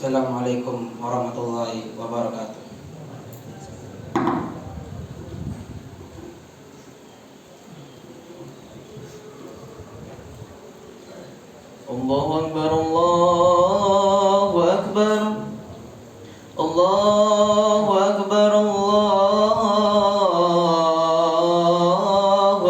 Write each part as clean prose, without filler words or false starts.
Assalamualaikum warahmatullahi wabarakatuh. Allahu Akbar, Allahu Akbar, Allahu Akbar, Allahu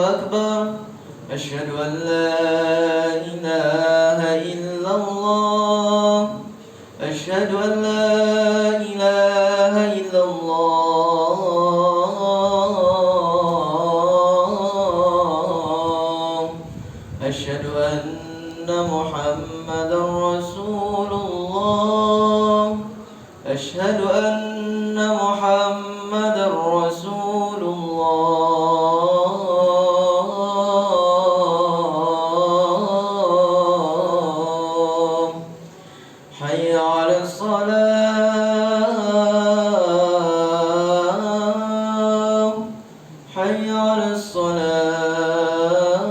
Akbar. Asyhadu an la ilaha illallah, asyhadu an la ilaha illallah, asyhadu anna Muhammadar Rasulullah, asyhadu anna Muhammadar Rasulullah. Hayya 'alas salam, hayya 'alas salam,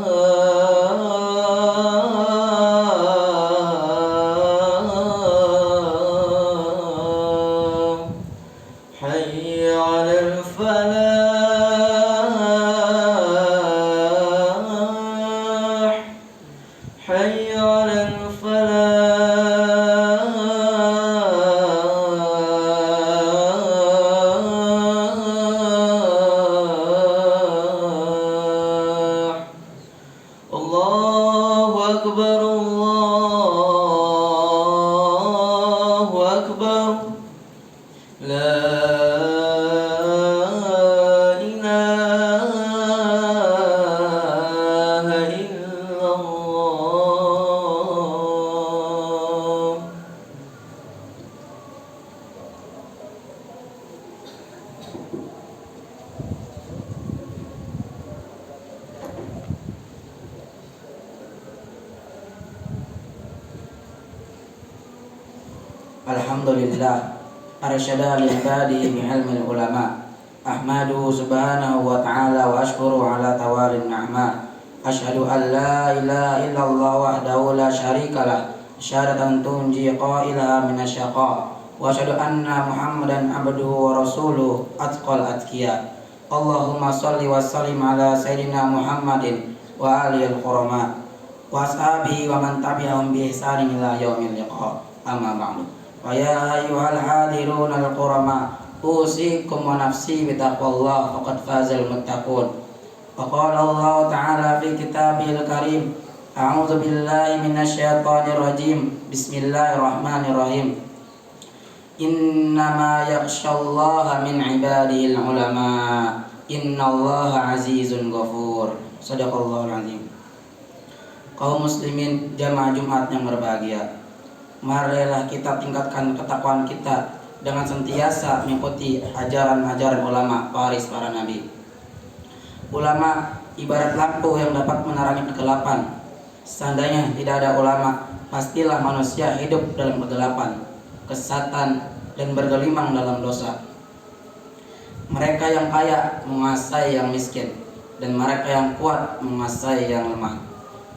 hayya 'alal falah, hayya 'alal falah. Allahu Akbar, Allahu Akbar. La ilaha illallah. Alhamdulillah arsyada li ibadihi bi ilmil ulama. Ahmadu subhanahu wa ta'ala wa ashkuru ala tawarin ni'ma. Asyhadu an la ilaha illallah wahdahu la syarikalah syahadatan tunji qailaha minasyaqa. Wa asyhadu anna Muhammadan abduhu wa rasuluhu atqal atqiya. Allahumma shalli wa sallim ala sayyidina Muhammadin wa alihil qurama wa ashabihi wa man tabi'ahum bi ihsanin ila yaumil liqa. Amma ba'du. Wa ya ayyuhal hadirun al-qurama usikum wa nafsi bitaqwallah faqad fazal muttaqun. Wa qala Allah ta'ala fi kitabil karim, a'udzu billahi minasyaitonir rajim, bismillahirrahmanirrahim. Innama yakhsyallaha min ibadihil ulama, innallaha azizun ghafur. Shadaqallahul azim. Kaum muslimin jamaah Jumat yang berbahagia, marilah kita tingkatkan ketakwaan kita dengan sentiasa mengikuti ajaran-ajaran ulama waris para nabi. Ulama ibarat lampu yang dapat menerangi kegelapan. Seandainya tidak ada ulama, pastilah manusia hidup dalam kegelapan, kesesatan, dan bergelimang dalam dosa. Mereka yang kaya menguasai yang miskin, dan mereka yang kuat menguasai yang lemah,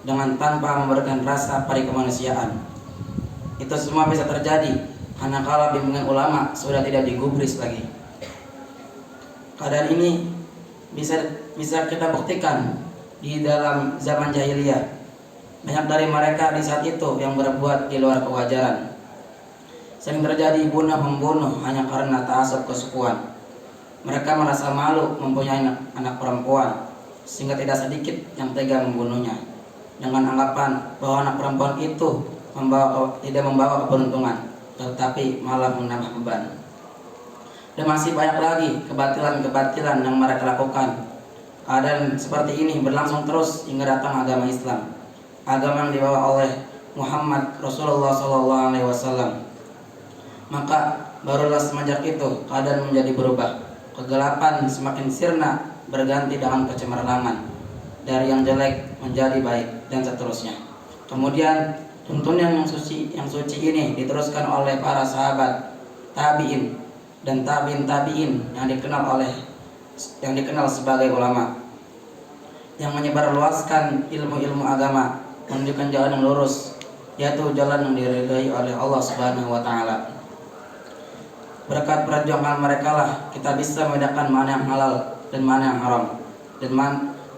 dengan tanpa memberikan rasa pada kemanusiaan. Itu semua bisa terjadi manakala bimbingan ulama sudah tidak digubris lagi. Keadaan ini bisa kita buktikan di dalam zaman jahiliyah. Banyak dari mereka di saat itu yang berbuat di luar kewajaran. Sering terjadi bunuh-membunuh hanya karena ta'assub kesukuan. Mereka merasa malu mempunyai anak perempuan, sehingga tidak sedikit yang tega membunuhnya dengan anggapan bahwa anak perempuan itu tidak membawa keberuntungan, tetapi malah menambah beban. Dan masih banyak lagi kebatilan-kebatilan yang mereka lakukan. Keadaan seperti ini berlangsung terus hingga datang agama Islam, agama yang dibawa oleh Muhammad Rasulullah SAW. Maka barulah semenjak itu keadaan menjadi berubah. Kegelapan semakin sirna berganti dengan kecemerlangan, dari yang jelek menjadi baik, dan seterusnya. Kemudian tuntunan yang suci ini diteruskan oleh para sahabat, tabi'in, dan tabi'in yang dikenal sebagai ulama, yang menyebarluaskan ilmu-ilmu agama, menunjukkan jalan yang lurus yaitu jalan yang diridhai oleh Allah Subhanahu wa taala. Berkat perjuangan mereka lah kita bisa membedakan mana yang halal dan mana yang haram, dan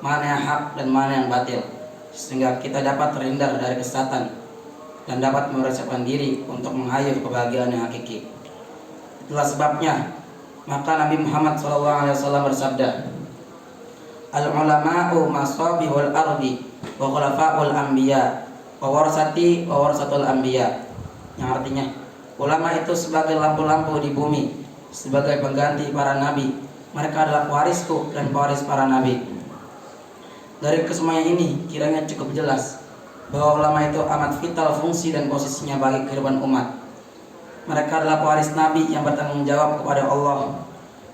mana yang hak dan mana yang batil, sehingga kita dapat terhindar dari kesesatan dan dapat mempersiapkan diri untuk menghayal kebahagiaan yang hakiki. Itulah sebabnya maka Nabi Muhammad SAW bersabda, al-ulama'u masabihul ardi wa khulafa'ul anbiya wa warasati wa warasatul anbiya, yang artinya ulama itu sebagai lampu-lampu di bumi, sebagai pengganti para nabi. Mereka adalah pewarisku dan pewaris para nabi. Dari kesemuanya ini kiranya cukup jelas bahwa ulama itu amat vital fungsi dan posisinya bagi kehidupan umat. Mereka adalah pewaris nabi yang bertanggung jawab kepada Allah.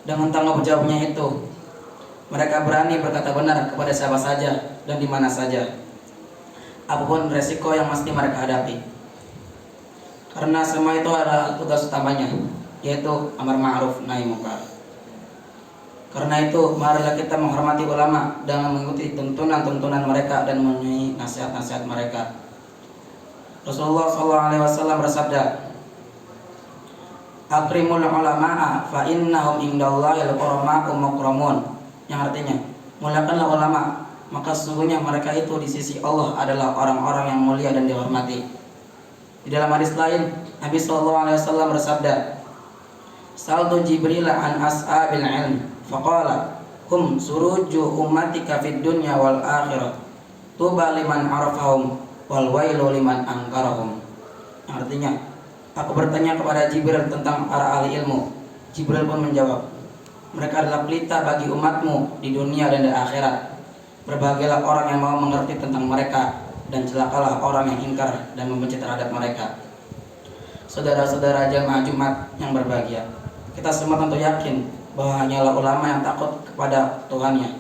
Dengan tanggung jawabnya itu, mereka berani berkata benar kepada siapa saja dan di mana saja, apapun resiko yang mesti mereka hadapi. Karena semua itu adalah tugas utamanya, yaitu amar ma'ruf nahi munkar. Karena itu marilah kita menghormati ulama dengan mengikuti tuntunan-tuntunan mereka dan memenuhi nasihat-nasihat mereka. Rasulullah SAW bersabda, akrimul ulama'a fa innahum indallahil ulama'u mukramun, yang artinya muliakanlah ulama, maka sesungguhnya mereka itu di sisi Allah adalah orang-orang yang mulia dan dihormati. Di dalam hadis lain Nabi SAW bersabda, saltu Jibril an as'abil ilm faqala hum suruju ummatika fid dunya wal akhirah tuba liman arafahum wal wailu liman angkarahum. Artinya, aku bertanya kepada Jibril tentang para ahli ilmu. Jibril pun menjawab, mereka adalah pelita bagi umatmu di dunia dan di akhirat. Berbahagialah orang yang mau mengerti tentang mereka, dan celakalah orang yang ingkar dan membenci terhadap mereka. Saudara-saudara jamaah Jumat yang berbahagia, kita semua tentu yakin bahwa hanyalah ulama yang takut kepada Tuhannya.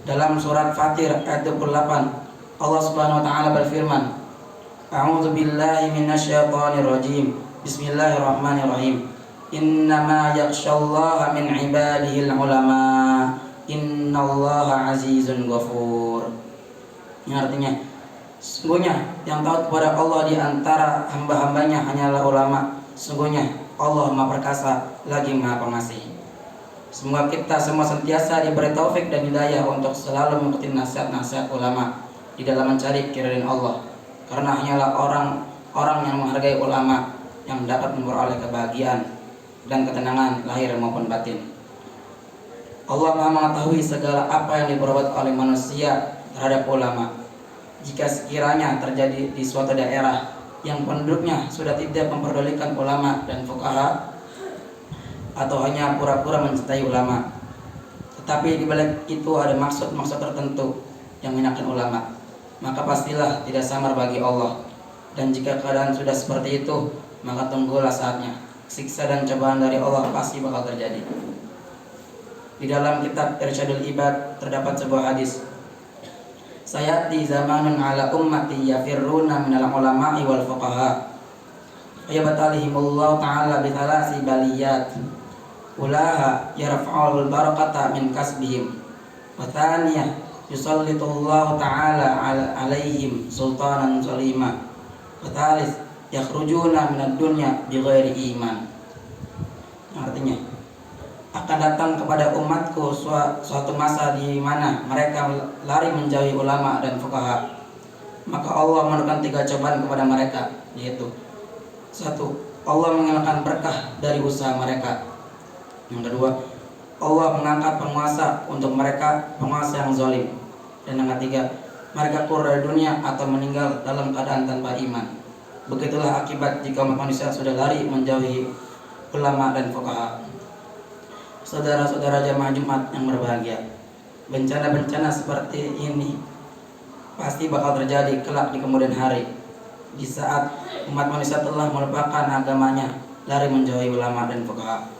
Dalam surat Fatir ayat 28, Allah Subhanahu wa taala berfirman, a'udzu billahi minasyaitonir rajim. Bismillahirrahmanirrahim. Innama yakhsyallaha min ibadihil ulama. Innallaha azizun ghafur. Yang artinya, sesungguhnya yang taat kepada Allah di antara hamba-hambanya hanyalah ulama. Sesungguhnya Allah Maha Perkasa lagi Maha Pengasih. Semoga kita semua sentiasa diberi taufik dan hidayah untuk selalu mengikuti nasihat-nasihat ulama di dalam mencari keridhaan Allah. Karena hanyalah orang-orang yang menghargai ulama yang dapat memperoleh kebahagiaan dan ketenangan lahir maupun batin. Allah Maha mengetahui segala apa yang diperbuat oleh manusia terhadap ulama. Jika sekiranya terjadi di suatu daerah yang penduduknya sudah tidak memperdulikan ulama dan fuqaha, atau hanya pura-pura mencintai ulama, tetapi di balik itu ada maksud-maksud tertentu yang menyenangkan ulama, maka pastilah tidak samar bagi Allah. Dan jika keadaan sudah seperti itu, maka tunggulah saatnya siksa dan cobaan dari Allah pasti bakal terjadi. Di dalam kitab Irsyadul Ibad terdapat sebuah hadis, sayati zamanun ala ummati yafirruna minal ulama'i wal fuqaha fayabatalihimullahu ta'ala bithalasi baliyat ulaha yarfa'ul barakata min kasbihim wa thaniyah yusallitullahu ta'ala alaihim sultanan zalima wa thalith yakhrujuna minad dunya bighairi iman. Artinya, akan datang kepada umatku suatu masa di mana mereka lari menjauhi ulama dan fuqaha. Maka Allah menurunkan 3 cobaan kepada mereka, yaitu 1. Allah menghilangkan berkah dari usaha mereka. Yang kedua, Allah mengangkat penguasa untuk mereka, penguasa yang zalim. Dan yang ketiga, mereka keluar dari dunia atau meninggal dalam keadaan tanpa iman. Begitulah akibat jika umat manusia sudah lari menjauhi ulama dan fuqaha. Saudara-saudara jamaah Jumat yang berbahagia, bencana-bencana seperti ini pasti bakal terjadi kelak di kemudian hari, di saat umat manusia telah melupakan agamanya, lari menjauhi ulama dan fuqaha.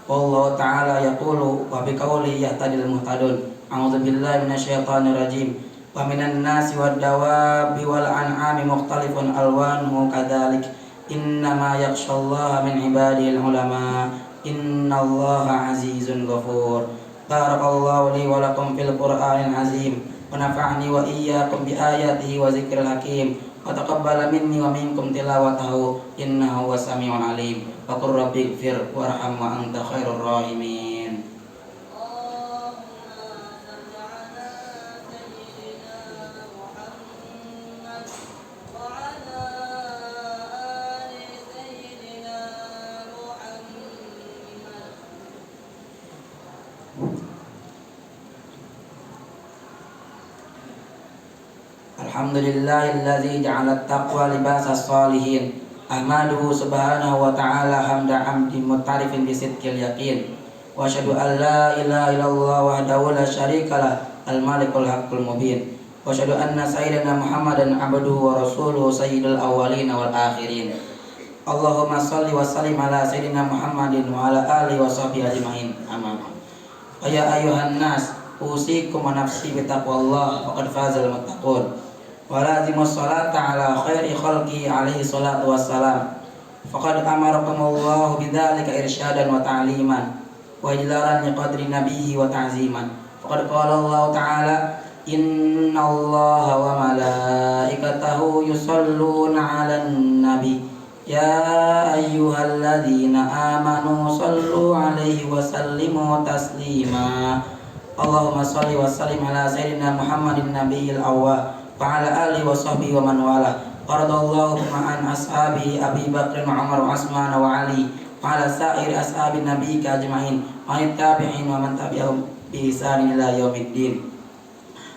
Allah Ta'ala yaqulu wa biqauli yahtadil muhtadun. A'udzubillahi minasyaitonir rajim. Wa minan nasi wad dawabi wal an'ami mukhtalifun alwanuhu kadzalik. Innama yakhsyallaha min ibadil ulama. Innallaha azizun ghafur. Barakallahu li wa lakum fil Qur'anil azim wa nafa'ni wa iyyakum bi ayatihi wa zikril hakim. wa taqabbal minni wa minkum tilawatahu innahu was-sami'ul 'alim. Wa qur rabbighfir warham wa anta khairur rahimin. Alhamdulillahilladzi ja'ala at-taqwa libasas shalihin. Ahmaduhu subhanahu wa ta'ala hamda 'abdin mutarifin bi sidqil yaqin. Wa asyhadu an la ilaha illallah wahdahu la syarikalah al-malikul haqqul mubin. Wa asyhadu anna sayyidina Muhammadan 'abduhu wa rasuluhu sayyidul awwalin wal akhirin. Allahumma shalli wa sallim ala sayyidina Muhammadin wa ala alihi wa sahbihi ajmain. Amin. Ya ayyuhan nas, usikum wa nafsi bi taqwallah faqad fazal muttaqun. Wa lazimus salata ala khairi khalqi alaihi salatu wassalam. Faqad amarakumullahu bidzalika irsyadan wa ta'liman wa ijlalan liqadri nabiyhi wa ta'ziman. Faqad qala Allah ta'ala innallaha wa malaikatahu yusholluna 'alan nabi ya ayyuhalladzina amanu shallu 'alaihi wa sallimu taslima. Allahumma shalli wa sallim ala sayyidina Muhammadin nabiyil awwal wa ala alihi wa sahbihi wa man wala. Qaradallahu ma'an ashabi Abi Bakr wa Umar wa Utsman wa Ali wa ala sa'ir ashabin nabiyyika ajma'in wa tabi'in wa man tabi'ahum bi ihsan ila yaumiddin.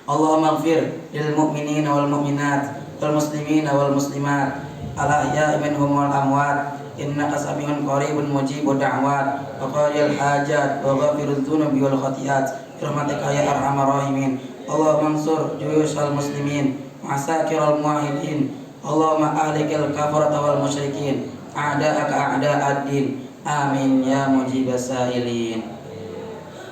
Allahumma ighfir lil mu'minina wal mu'minat wal muslimina wal muslimat al-ahya'i minhum wal amwat innaka sami'un qaribun mujibud da'wat wa qadil hajat wa ghafirudz dzunubi wal khati'at rahmatika ya arhamar rahimin. Allahumma ansur juyushal muslimin ma'asakiral muwahhidin. Allahumma ahlikil kafarata wal musyrikin a'da'aka a'da'ad-din. Amin ya mujibas sa'ilin.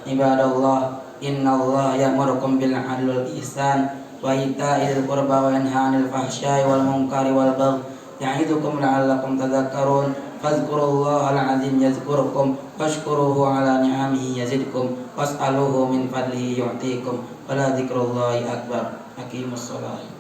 Ibadallah, innallaha ya'murukum bil 'adli wal ihsan wa ita'il qurba wa yanha 'anil fahsya'i wal munkari wal baghi ya'idukum la'allakum tadhakkarun. Fadhkurullaha al-'azim yadhkurkum washkuruhu 'ala ni'amihi yazidkum was'aluhu min fadlihi yu'tikum wa la dzikrullahi akbar. Aqimus shalah.